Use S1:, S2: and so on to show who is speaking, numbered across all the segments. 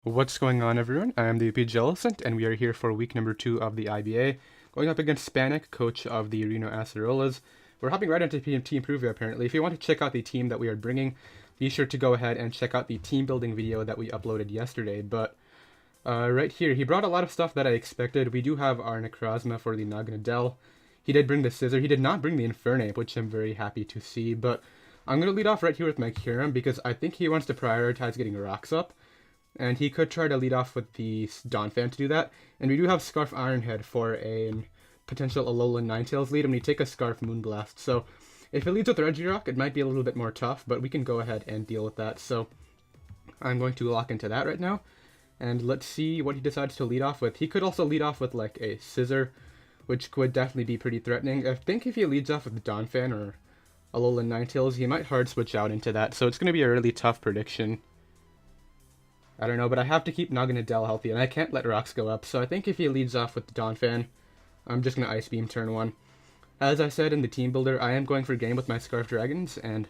S1: What's going on, everyone? I am the OPJellicent, and we are here for week number 2 of the IBA, going up against Spanik, coach of the Reno Acerolas. We're hopping right into team preview, apparently. If you want to check out the team that we are bringing, be sure to go ahead and check out the team building video that we uploaded yesterday. But right here, he brought a lot of stuff that I expected. We do have our Necrozma for the Naganadel. He did bring the Scizor. He did not bring the Infernape, which I'm very happy to see. But I'm going to lead off right here with my Kyurem because I think he wants to prioritize getting rocks up. And he could try to lead off with the Donphan to do that. And we do have Scarf Ironhead for a potential Alolan Ninetales lead, and we take a Scarf Moonblast. So if it leads with Regirock, it might be a little bit more tough, but we can go ahead and deal with that. So I'm going to lock into that right now. And let's see what he decides to lead off with. He could also lead off with like a Scizor, which could definitely be pretty threatening. I think if he leads off with Donphan or Alolan Ninetales, he might hard switch out into that. So it's going to be a really tough prediction. I don't know, but I have to keep Naganadel healthy, and I can't let rocks go up, so I think if he leads off with the Donphan, I'm just going to Ice Beam turn 1. As I said in the team builder, I am going for game with my Scarf Dragons, and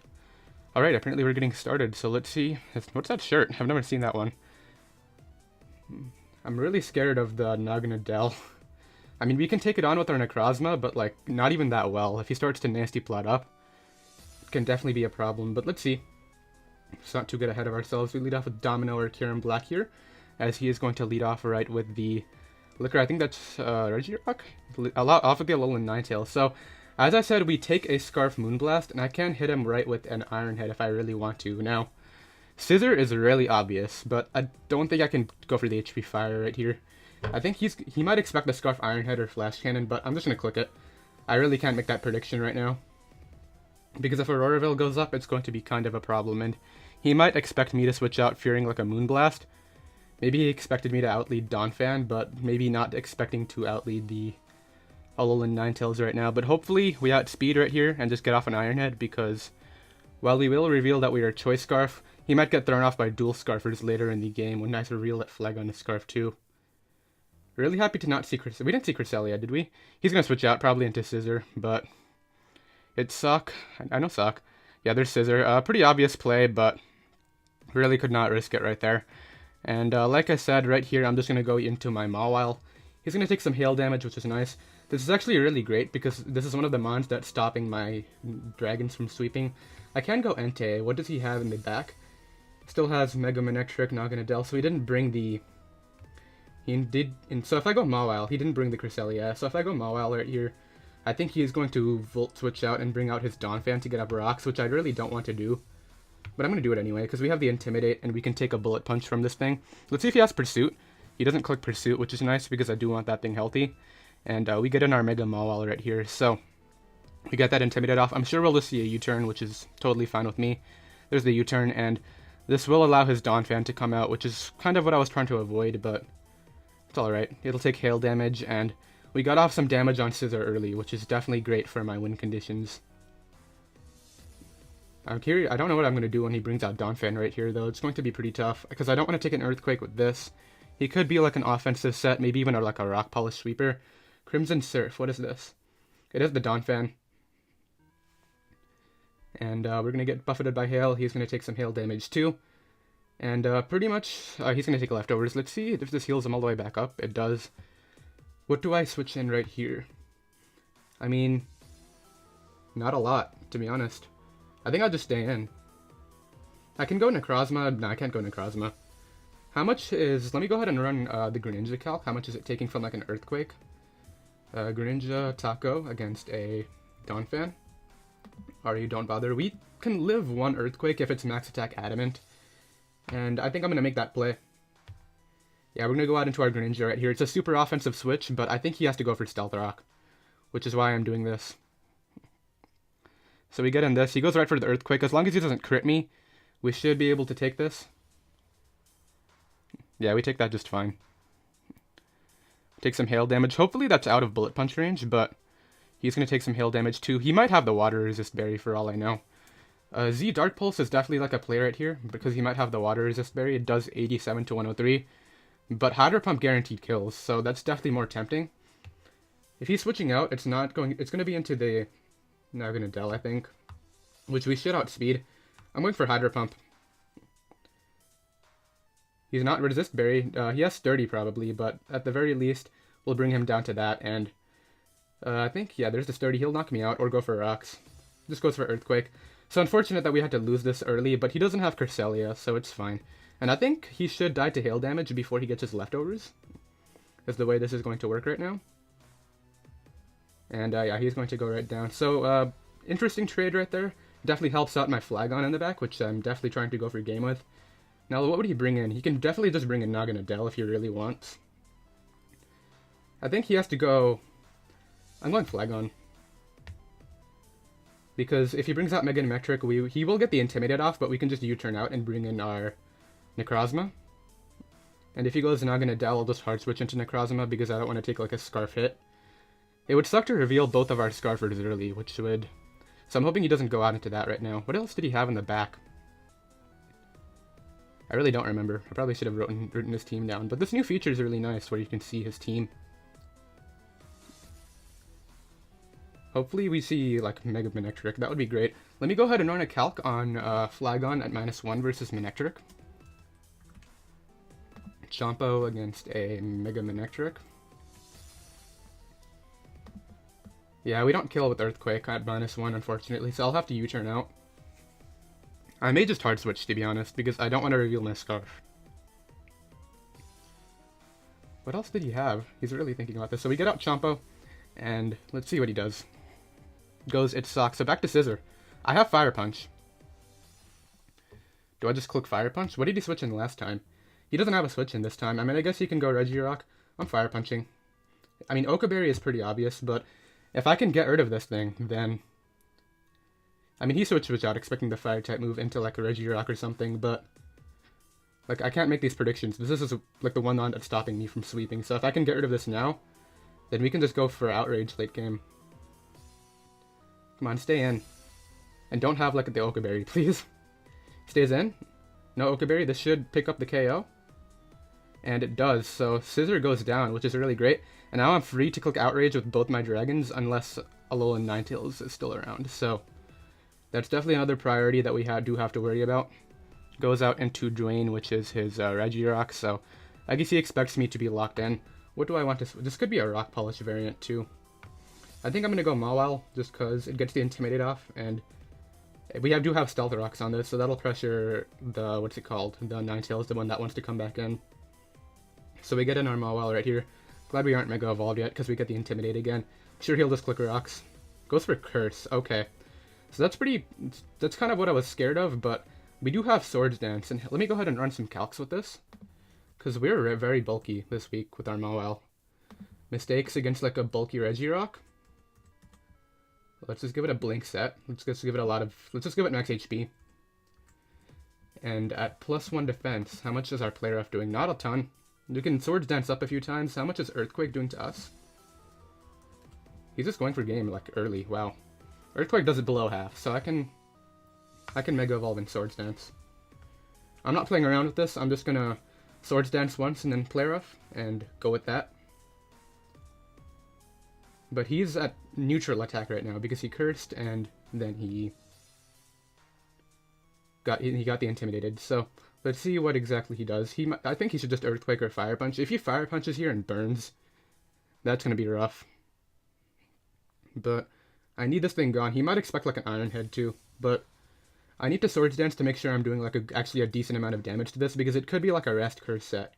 S1: alright, apparently we're getting started, so let's see. What's that shirt? I've never seen that one. I'm really scared of the Naganadel. I mean, we can take it on with our Necrozma, but like, not even that well. If he starts to Nasty Plot up, it can definitely be a problem, but let's see. Let's not too get ahead of ourselves. We lead off with Domino or Kyurem Black here, as he is going to lead off right with the Liquor. I think that's Regirock? Off with the Alolan Ninetales. So, as I said, we take a Scarf Moonblast, and I can hit him right with an Iron Head if I really want to. Now, Scizor is really obvious, but I don't think I can go for the HP Fire right here. I think he might expect the Scarf Iron Head or Flash Cannon, but I'm just going to click it. I really can't make that prediction right now, because if Auroraville goes up, it's going to be kind of a problem, and he might expect me to switch out fearing like a Moonblast. Maybe he expected me to outlead Donphan, but maybe not expecting to outlead the Alolan Ninetales right now. But hopefully we outspeed right here and just get off an Iron Head, because while we will reveal that we are Choice Scarf, he might get thrown off by Dual Scarfers later in the game when I reveal that Flag on his Scarf too. Really happy to not see Cresselia. We didn't see Cresselia, did we? He's going to switch out probably into Scizor, but it's Suck. I know Suck. Yeah, there's Scizor. Pretty obvious play, but really could not risk it right there. And like I said, right here, I'm just going to go into my Mawile. He's going to take some hail damage, which is nice. This is actually really great, because this is one of the mons that's stopping my dragons from sweeping. I can go Entei. What does he have in the back? Still has Mega Manectric, Naganadel, so he didn't bring the... So if I go Mawile, he didn't bring the Cresselia. So if I go Mawile right here, I think he's going to Volt Switch out and bring out his Donphan to get up rocks, which I really don't want to do. But I'm going to do it anyway, because we have the Intimidate, and we can take a Bullet Punch from this thing. Let's see if he has Pursuit. He doesn't click Pursuit, which is nice, because I do want that thing healthy. And we get in our Mega Mawile right here, so we get that Intimidate off. I'm sure we'll just see a U-turn, which is totally fine with me. There's the U-turn, and this will allow his Donphan to come out, which is kind of what I was trying to avoid, but it's alright. It'll take hail damage, and we got off some damage on Scizor early, which is definitely great for my win conditions. I'm curious. I don't know what I'm going to do when he brings out Donphan right here, though. It's going to be pretty tough, because I don't want to take an Earthquake with this. He could be like an offensive set, maybe even like a Rock Polish Sweeper. Crimson Surf, what is this? It is the Donphan. And we're going to get buffeted by Hail. He's going to take some Hail damage too. And pretty much, he's going to take Leftovers. Let's see if this heals him all the way back up. It does. What do I switch in right here? I mean, not a lot, to be honest. I think I'll just stay in. I can go Necrozma. No, I can't go Necrozma. How much is... Let me go ahead and run the Greninja calc. How much is it taking from like an Earthquake? Greninja Taco against a Donphan. You don't bother. We can live one Earthquake if it's Max Attack Adamant. And I think I'm going to make that play. Yeah, we're going to go out into our Greninja right here. It's a super offensive switch, but I think he has to go for Stealth Rock, which is why I'm doing this. So we get in this. He goes right for the Earthquake. As long as he doesn't crit me, we should be able to take this. Yeah, we take that just fine. Take some hail damage. Hopefully that's out of Bullet Punch range, but he's going to take some hail damage too. He might have the Water Resist Berry for all I know. Z Dark Pulse is definitely like a play right here, because he might have the Water Resist Berry. It does 87 to 103, but Hydro Pump guaranteed kills, so that's definitely more tempting. If he's switching out, it's going to be into the Naganadel, I think, which we should outspeed. I'm going for Hydro Pump. He's not resist berry. He has sturdy probably, but at the very least, we'll bring him down to that. And I think, yeah, there's the sturdy. He'll knock me out or go for rocks. Just goes for earthquake. So unfortunate that we had to lose this early, but he doesn't have Cresselia, so it's fine. And I think he should die to hail damage before he gets his leftovers, is the way this is going to work right now. And yeah, he's going to go right down. So interesting trade right there. Definitely helps out my Flagon in the back, which I'm definitely trying to go for game with. Now, what would he bring in? He can definitely just bring in Naganadel if he really wants. I think he has to go... I'm going Flagon. Because if he brings out Mega Metric, he will get the Intimidate off, but we can just U-turn out and bring in our Necrozma. And if he goes Naganadel, I'll just hard switch into Necrozma because I don't want to take like a Scarf hit. It would suck to reveal both of our Scarfers early, which would... So I'm hoping he doesn't go out into that right now. What else did he have in the back? I really don't remember. I probably should have written his team down. But this new feature is really nice where you can see his team. Hopefully we see like Mega Manectric. That would be great. Let me go ahead and run a calc on Flagon at -1 versus Manectric. Chompo against a Mega Manectric. Yeah, we don't kill with Earthquake at -1, unfortunately, so I'll have to U-turn out. I may just hard switch, to be honest, because I don't want to reveal my Scarf. What else did he have? He's really thinking about this. So we get out Chompo, and let's see what he does. Goes, it sucks. So back to Scizor. I have Fire Punch. Do I just click Fire Punch? What did he switch in last time? He doesn't have a switch in this time. I mean, I guess he can go Regirock. I'm Fire Punching. I mean, Okaberry is pretty obvious, but if I can get rid of this thing, then... I mean, he switched out expecting the Fire-type move into, like, a Regirock or something, but... Like, I can't make these predictions. This is, like, the one that's stopping me from sweeping. So if I can get rid of this now, then we can just go for Outrage late game. Come on, stay in. And don't have, like, the Okaberry, please. Stays in. No Okaberry. This should pick up the KO. And it does. So Scizor goes down, which is really great. And now I'm free to click Outrage with both my dragons, unless Alolan Ninetales is still around. So that's definitely another priority that we do have to worry about. Goes out into Drain, which is his Regirock. So I guess he expects me to be locked in. What do I want to... This could be a Rock Polish variant, too. I think I'm going to go Mawile, just because it gets the Intimidate off, and we do have Stealth Rocks on this, so that'll pressure the, what's it called, the Ninetales, the one that wants to come back in. So we get in our Mawile right here. Glad we aren't Mega Evolved yet, because we get the Intimidate again. Sure, he'll just click Rocks. Goes for Curse, okay. So that's kind of what I was scared of, but we do have Swords Dance, and let me go ahead and run some calcs with this, because we're very bulky this week with our Mawile. Mistakes against like a bulky Regirock. Let's just give it a blink set. Let's just give it max HP. And at +1 defense, how much is our player F doing? Not a ton. You can Swords Dance up a few times. How much is Earthquake doing to us? He's just going for game like early. Wow. Earthquake does it below half, so I can Mega Evolve and Swords Dance. I'm not playing around with this. I'm just gonna Swords Dance once and then player F and go with that. But he's at neutral attack right now because he cursed and then he got the Intimidated. So let's see what exactly he does. I think he should just Earthquake or Fire Punch. If he Fire Punches here and burns, that's gonna be rough. But I need this thing gone. He might expect like an Iron Head too, but I need to Swords Dance to make sure I'm doing like actually a decent amount of damage to this because it could be like a Rest Curse set.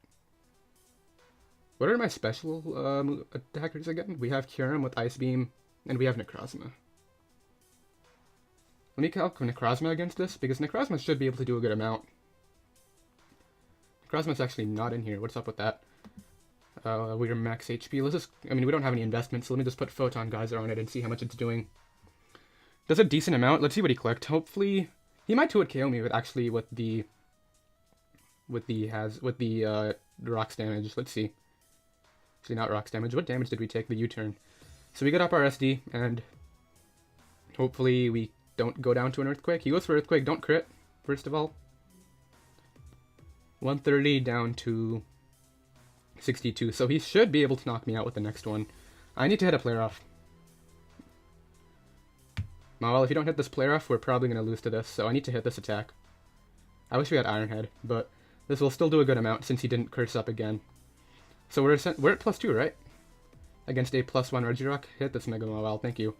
S1: What are my special attackers again? We have Kyurem with Ice Beam, and we have Necrozma. Let me calc Necrozma against this, because Necrozma should be able to do a good amount. Necrozma's actually not in here. What's up with that? We're max HP. Let's just... I mean, we don't have any investments, so let me just put Photon Geyser on it and see how much it's doing. Does a decent amount. Let's see what he clicked. Hopefully... He might 2-hit KO me with the Rocks damage. Let's see. Actually, not Rocks damage. What damage did we take? The U-turn. So we get up our SD, and hopefully we don't go down to an Earthquake. He goes for Earthquake. Don't crit, first of all. 130 down to 62. So he should be able to knock me out with the next one. I need to hit a player off. Well, if you don't hit this player off, we're probably going to lose to this, so I need to hit this attack. I wish we had Iron Head, but This will still do a good amount since he didn't curse up again. So we're at +2, right? Against a +1 Regirock. Hit this Mega Mobile, thank you.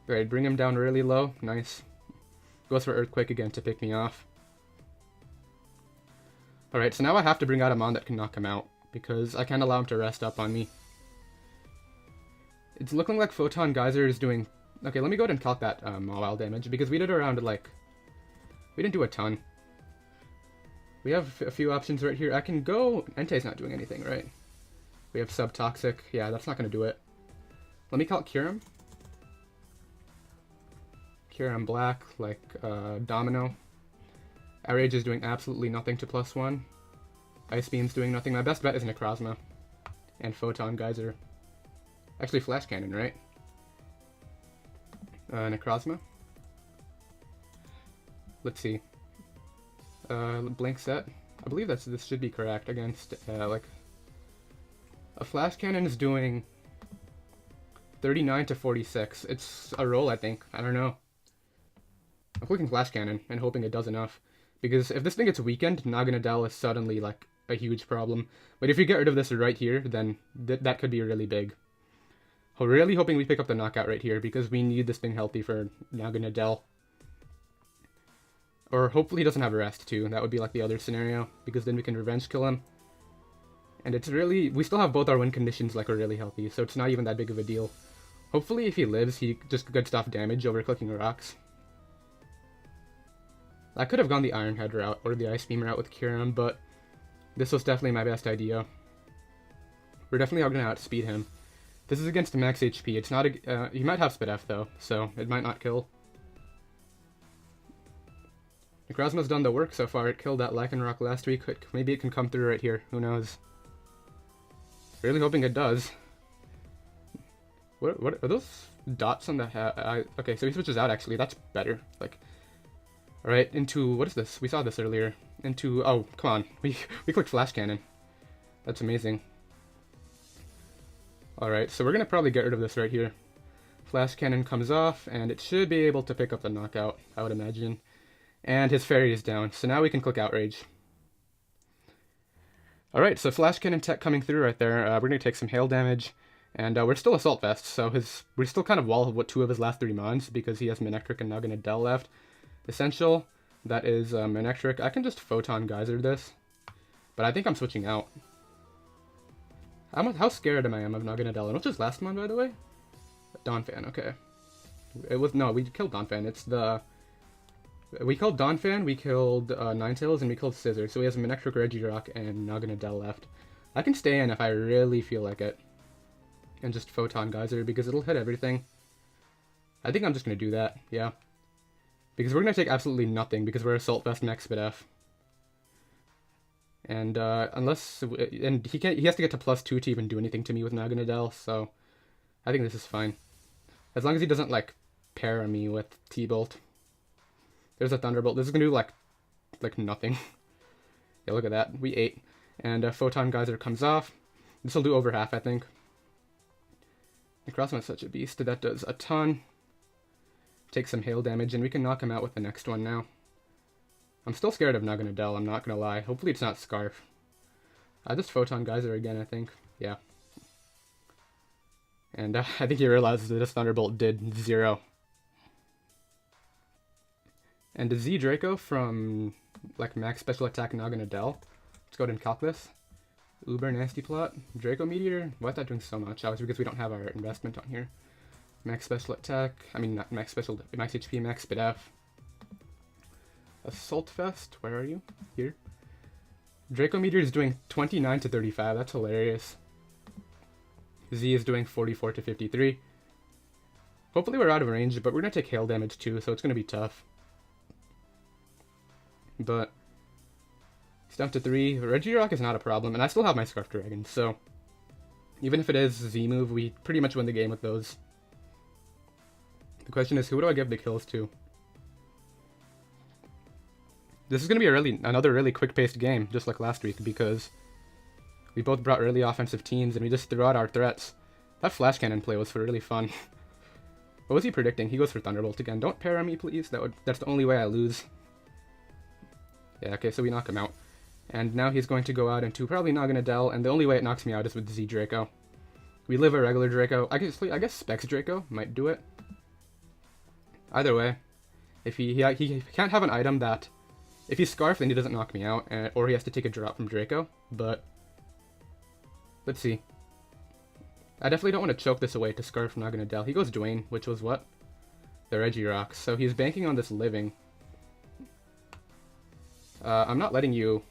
S1: Alright, bring him down really low. Nice. Goes for Earthquake again to pick me off. Alright, so now I have to bring out a Mon that can knock him out, because I can't allow him to rest up on me. It's looking like Photon Geyser is doing... Okay, let me go ahead and calc that mobile damage, because we did around, like... We didn't do a ton. We have a few options right here. I can go... Entei's not doing anything, right? We have Subtoxic. Yeah, that's not going to do it. Let me calc Kyurem. Kyurem Black, like Domino. Outrage is doing absolutely nothing to +1. Ice Beam's doing nothing. My best bet is Necrozma. And Photon Geyser. Actually, Flash Cannon, right? Necrozma. Let's see. Blink Set. I believe this should be correct against, like... A Flash Cannon is doing 39 to 46. It's a roll, I think. I don't know. I'm clicking Flash Cannon and hoping it does enough. Because if this thing gets weakened, Naganadel is suddenly, like, a huge problem. But if you get rid of this right here, then that could be really big. I'm really hoping we pick up the knockout right here, because we need this thing healthy for Naganadel. Or hopefully he doesn't have a rest, too. That would be, like, the other scenario, because then we can revenge kill him. And it's really... We still have both our win conditions, like, are really healthy, so it's not even that big of a deal. Hopefully, if he lives, he just gets off damage over clicking rocks. I could have gone the Iron Head route, or the Ice Beam route with Kyurem, but this was definitely my best idea. We're definitely going to outspeed him. This is against max HP. It's not a... he might have Spit F, though, so it might not kill. Necrozma's done the work so far. It killed that Lycanroc last week. Maybe it can come through right here. Who knows? Really hoping it does. What are those dots on the hat? Okay, so he switches out, actually. That's better. Like... Alright, into... What is this? We saw this earlier. Into... Oh, come on. We clicked Flash Cannon. That's amazing. Alright, so we're going to probably get rid of this right here. Flash Cannon comes off, and it should be able to pick up the knockout, I would imagine. And his Fairy is down, so now we can click Outrage. Alright, so Flash Cannon tech coming through right there. We're going to take some hail damage. And we're still Assault Vest, so we're still kind of wall of what 2 of his last 3 mons, because he has Manectric and Naganadel left. Essential, that is Manectric. I can just Photon Geyser this, but I think I'm switching out. How scared am I of Naganadel? And what's his last mon, by the way? Donphan, okay. No, we killed Donphan. It's the... We killed Donphan, we killed Ninetales, and we killed Scizor, so he has Manectric, Regirock, and Naganadel left. I can stay in if I really feel like it. And just Photon Geyser, because it'll hit everything. I think I'm just going to do that, yeah. Because we're going to take absolutely nothing, because we're Assault Vest max Spit F. And, unless... And he has to get to +2 to even do anything to me with Naganadel, so... I think this is fine. As long as he doesn't, like, pair me with T-Bolt. There's a Thunderbolt. This is going to do, like nothing. Yeah, look at that. We ate. And Photon Geyser comes off. This will do over half, I think. Necrozma is such a beast. That does a ton. Take some hail damage, and we can knock him out with the next one now. I'm still scared of Naganadel, I'm not gonna lie. Hopefully it's not Scarf. I just Photon Geyser again, I think. Yeah. And I think he realizes that his Thunderbolt did 0. And a Z Draco from, like, max special attack Naganadel. Let's go ahead and calc this. Uber Nasty Plot. Draco Meteor. Why is that doing so much? Oh, it's because we don't have our investment on here. Max special attack. I mean, not max special. Max HP, max Spit F. Assault Vest. Where are you? Here. Draco Meteor is doing 29 to 35. That's hilarious. Z is doing 44 to 53. Hopefully we're out of range, but we're going to take hail damage too, so it's going to be tough. But he's down to 3. Regirock is not a problem, and I still have my Scarf Dragon, so even if it is Z move, we pretty much win the game with those. The question is, who do I give the kills to? This is going to be another really quick-paced game, just like last week, because we both brought really offensive teams, and we just threw out our threats. That Flash Cannon play was really fun. What was he predicting? He goes for Thunderbolt again. Don't pair on me, please. That's the only way I lose. Yeah, okay, so we knock him out. And now he's going to go out into probably Naganadel, and the only way it knocks me out is with Z Draco. We live a regular Draco. I guess Specs Draco might do it. Either way, if he can't have an item that, if he's Scarf, then he doesn't knock me out, or he has to take a drop from Draco, but let's see. I definitely don't want to choke this away to Scarf Naganadel. He goes Dwayne, which was what? The Regirock. So he's banking on this living. I'm not letting you...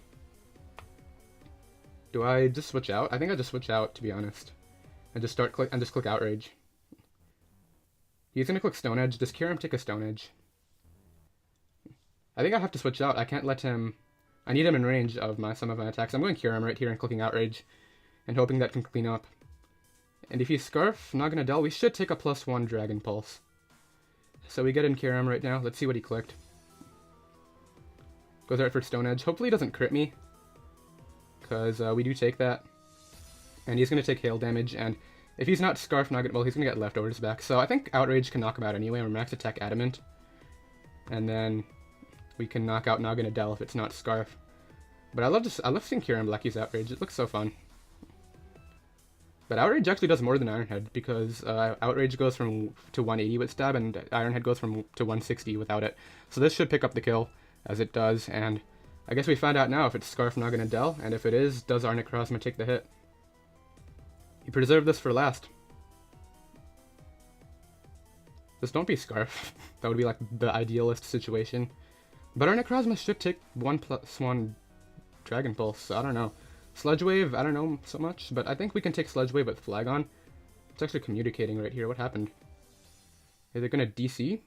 S1: Do I just switch out? I think I just switch out, to be honest. And just click Outrage. He's gonna click Stone Edge. Does Kyurem take a Stone Edge? I think I have to switch out. I can't let him... I need him in range of some of my attacks. I'm going Kyurem right here and clicking Outrage. And hoping that can clean up. And if he's Scarf Naganadel, we should take a +1 Dragon Pulse. So we get in Kyurem right now. Let's see what he clicked. Goes right for Stone Edge. Hopefully he doesn't crit me. Because we do take that. And he's going to take hail damage. And if he's not Scarf Naganadel, well, he's going to get Leftovers back. So I think Outrage can knock him out anyway. Or Max Attack Adamant. And then we can knock out Naganadel if it's not Scarf. But I love seeing Kyurem Black use Outrage. It looks so fun. But Outrage actually does more than Ironhead, because Outrage goes to 180 with Stab, and Ironhead goes to 160 without it. So this should pick up the kill, as it does, and I guess we found out now if it's Scarf Naganadel, and if it is, does our Necrozma take the hit? You preserve this for last. Just don't be Scarf. That would be like the idealist situation. But our Necrozma should take 1+1 Dragon Pulse, so I don't know. Sludge Wave, I don't know so much, but I think we can take Sludge Wave with Flagon. It's actually communicating right here. What happened? Is it going to DC?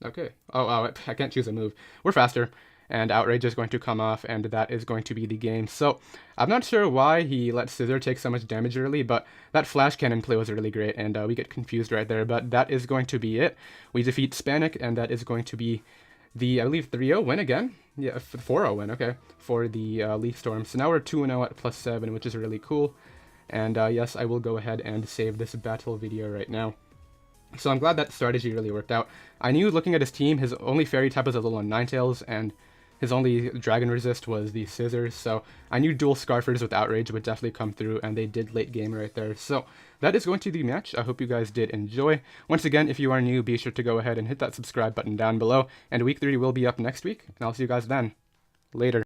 S1: Okay. Oh, I can't choose a move. We're faster, and Outrage is going to come off, and that is going to be the game. So, I'm not sure why he let Scizor take so much damage early, but that Flash Cannon play was really great, and we get confused right there, but that is going to be it. We defeat Spanic, and that is going to be the, I believe, 3-0 win again? Yeah, 4-0 win, okay, for the Leaf Storm. So now we're 2-0 at +7, which is really cool. And yes, I will go ahead and save this battle video right now. So I'm glad that strategy really worked out. I knew looking at his team, his only fairy type was a little on Ninetales, and his only dragon resist was the Scizors, so I knew dual Scarfers with Outrage would definitely come through, and they did late game right there. So that is going to be the match. I hope you guys did enjoy. Once again, if you are new, be sure to go ahead and hit that subscribe button down below, and week 3 will be up next week, and I'll see you guys then. Later.